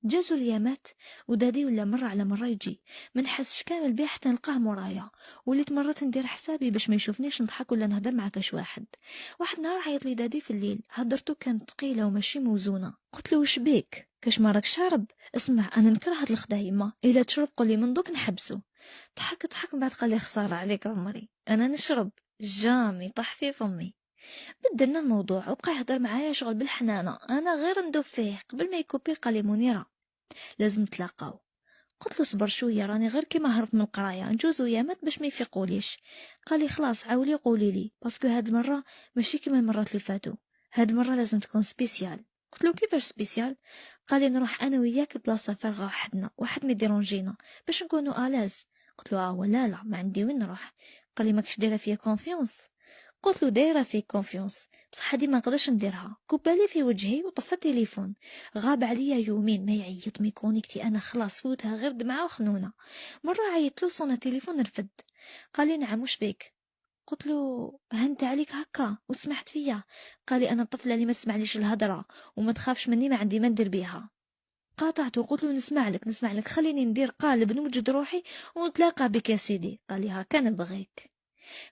جازو اليامات ودادي ولا مرة على مرة يجي، ما نحسش كامل بيه حتى نلقاه مورايا. وليت مرات ندير حسابي باش ما يشوفنيش نضحك ولا نهضر مع كاش واحد نهار عيط لي دادي في الليل، هضرتو كانت ثقيله وماشي موزونه. قلت له واش بيك كاش ما راك شارب؟ اسمع انا نكره هاد الخدايمه، الا تشرب قولي من دوك نحبسو. ضحك من بعد قال لي خساره عليك عمري انا نشرب، جامي طاح في فمي. بدلنا الموضوع وبقى يهضر معايا شغل بالحنانه، انا غير ندوب فيه قبل ما يكوبي قال لي منيره لازم نتلاقاو. قلت له صبر شويه راني غير كيما هربت من القرايه نجوزو يامات باش ما يفيقوليش. قال لي خلاص عاولي قولي لي باسكو هاد المره ماشي كيما المرات اللي فاتوا، هاد المره لازم تكون سبيسيال. قلت له كيفاش سبيسيال؟ قال لي نروح انا وياك لبلاصه فارغه وحدنا واحد ما يديرونجينا باش نكونوا الاز. قلت له ولا لا ما عندي وين نروح. قال لي ماكش دايره فيا كونفيونس. قلت له دايره فيك كونفيونس بصح هادي ما نقدرش نديرها. كبالي في وجهي وطفى التليفون، غاب عليا يومين ما يعيط ميكونيكتي، انا خلاص فوتها غير دمعه وخنونه. مره عيطت له صون التليفون رفد. قال لي نعم واش بيك؟ قلت له هنت عليك هكا وسمحت فيا. قال لي انا الطفله اللي ما تسمعليش الهضره وما تخافش مني ما عندي ما ندير بيها. قاطعته وقلت له نسمع لك خليني ندير قالب نوجد روحي ونتلاقى بك يا سيدي. قال لي هكا نبغيك.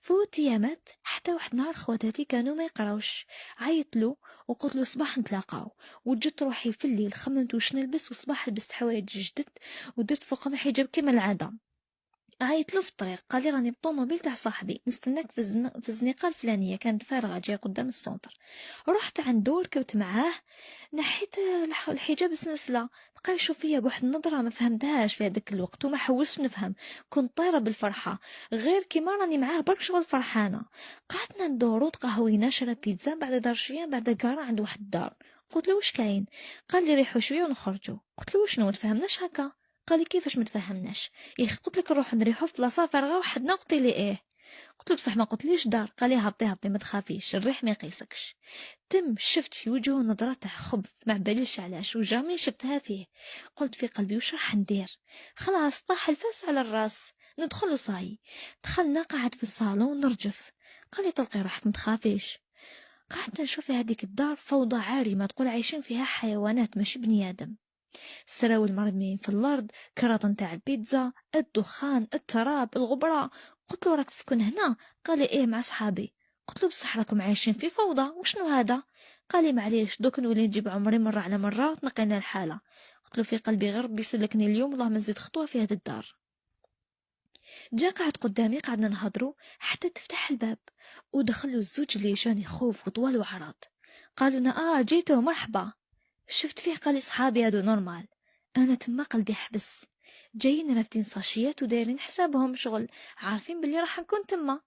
فوت ايامات حتى واحد نهار خواتاتي كانوا ما يقراوش، عيط له وقلت له صباح نتلاقاو. وجدت روحي في الليل خممت واش نلبس وصباح لبست حوايج جدد ودرت فوقهم حجاب كيما العاده. عيط له في الطريق قال لي راني بالطوموبيل تاع صاحبي نستناك في الزنيقه الفلانيه كانت فارغه جايه قدام السونتر. رحت عنده ركبت معاه، نحيت الحجاب سنسله، بقى يشوف فيا بواحد النظره ما فهمتهاش في هذاك الوقت وما حوستش نفهم، كنت طايره بالفرحه غير كيما راني معاه برك شغل فرحانه. قعدنا ندورو تقهوينا شرا بيتزا بعد دار شويه بعد كارا عند واحد الدار. قلت له واش كاين؟ قال لي ريحوا شويه ونخرجوا. قلت له شنو متفهمناش هكا؟ قال لي كيفاش متفهمناش؟ يا اخي قلت لك نروح نريحو في بلاصه فارغه وحدنا. قلت لي ايه. قلت له بصح ما قلتليش دار. قال لي هبطي ما تخافيش الريح ما يقيسكش. شفت في وجهه نظره تاع خبث ما باليش علاش وجامي شفتها فيه. قلت في قلبي وش راح ندير؟ خلاص طاح الفاس على الراس ندخل صاي. دخلنا قعد في الصالون نرجف. قال لي طلقي روحك ما تخافيش. قعدت نشوف في هذيك الدار فوضى عارمه تقول عايشين فيها حيوانات ماشي بني ادم. السراول مرميين في الارض، كراط نتاع البيتزا، الدخان، التراب، الغبره. قلت له راك تسكن هنا؟ قال لي ايه مع صحابي. قلت له بصح راكم عايشين في فوضى وشنو هذا؟ قال لي معليش دوك نولي نجيب عمري مره على مره تنقينا الحاله. قلت له في قلبي غير ربي يسلكني اليوم والله ما نزيد خطوه في هذه الدار. جا قعد قدامي قعدنا نهضروا حتى تفتح الباب ودخلوا الزوج اللي جاني خوف وطوال وعرض. قالوا لنا جيتوا مرحبا. شفت فيه قال لي صحابي هادو نورمال. انا تما قلبي حبس، جايين رافتين ساشيات ودايرين حسابهم شغل عارفين بلي راح نكون تما.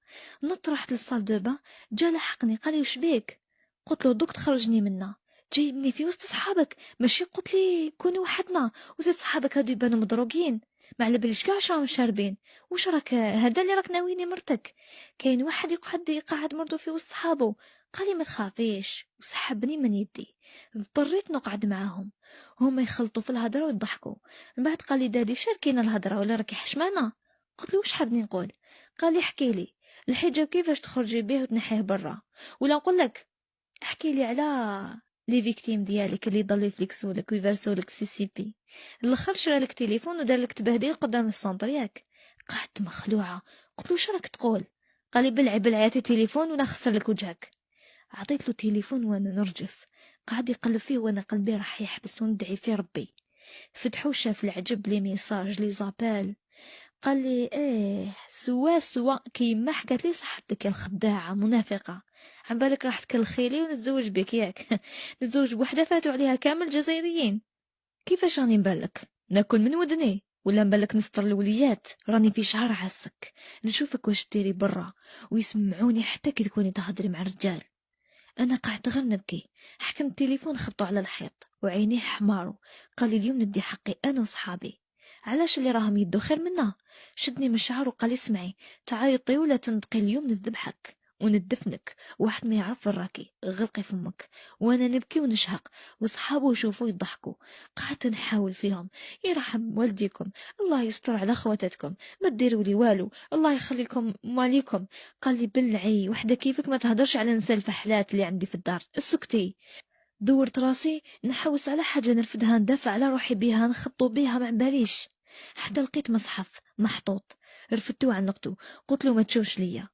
نط رحت للصال دو بان، جا لحقني قال لي وش بيك؟ قلت له دوك تخرجني منا، جايبني في وسط صحابك ماشي قلت لي كوني وحدنا وزيد صحابك هادو يبانوا مضروقين ما على باليش كاع شراهم شاربين. وش راك هذا اللي راك ناويني مرتك؟ كاين واحد يقعد مرضو في وسط صحابه. قال لي ما تخافيش وسحبني من يدي. اضطريت نقعد معاهم، هما يخلطوا في الهضره ويضحكوا. من بعد قال لي دادي شاركينا الهضره ولا راكي حشمانه؟ قلت له واش حابني نقول؟ قال لي احكي لي الحجاب كيفاش تخرجي به وتنحيه برا، ولا نقول لك احكي لي على لي فيكتيم ديالك اللي ضل يفليكسولك ويفرسولك في سي سي بي. الاخر شرا لك تليفون ودار لك تبهديل قدام السونتر ياك؟ قعدت مخلوعه. قلت له واش راك تقول؟ قال لي بلعي تليفون ولا خسر لك وجهك. عطيت له تليفون وانا نرجف، قعد يقلب فيه وانا قلبي راح يحبس وندعي في ربي. فتحو شاف العجب لي ميساج لي زابال. قال لي ايه سوا كيما حكات لي صحتك يا الخداعه منافقه، عن بالك راح تكلخيلي ونتزوج بك ياك؟ نتزوج بوحده فاتوا عليها كامل جزائريين. كيفاش راني نبالك ناكل من ودني ولا نبالك نستر الوليات؟ راني في شهر عسك نشوفك واش ديري برا ويسمعوني حتى كي تكوني تهضري مع الرجال. انا قعدت غير نبكي، حكم التليفون خبطو على الحيط وعينيه حمارو. قال لي اليوم ندي حقي انا وصحابي. علاش اللي راهم يدو خير منا؟ شدني من شعر وقال لي اسمعي تعيطي ولا تنطقي اليوم نذبحك وندفنك واحد ما يعرف الراكي غلقي فمك. وانا نبكي ونشهق وصحابه يشوفوا يضحكوا. قعدت نحاول فيهم يرحم والديكم، الله يستر على خواتاتكم، ما ديروا لي والو، الله يخلي لكم ماليكم. قال لي بلعي وحده كيفك ما تهدرش على نساء الفحلات اللي عندي في الدار، اسكتي. دورت راسي نحوس على حاجة نرفدها ندافع على روحي بيها نخطو بيها ما باليش، حتى لقيت مصحف محطوط، رفدتو وعنقتو، قلت له ما تشوفش ليا،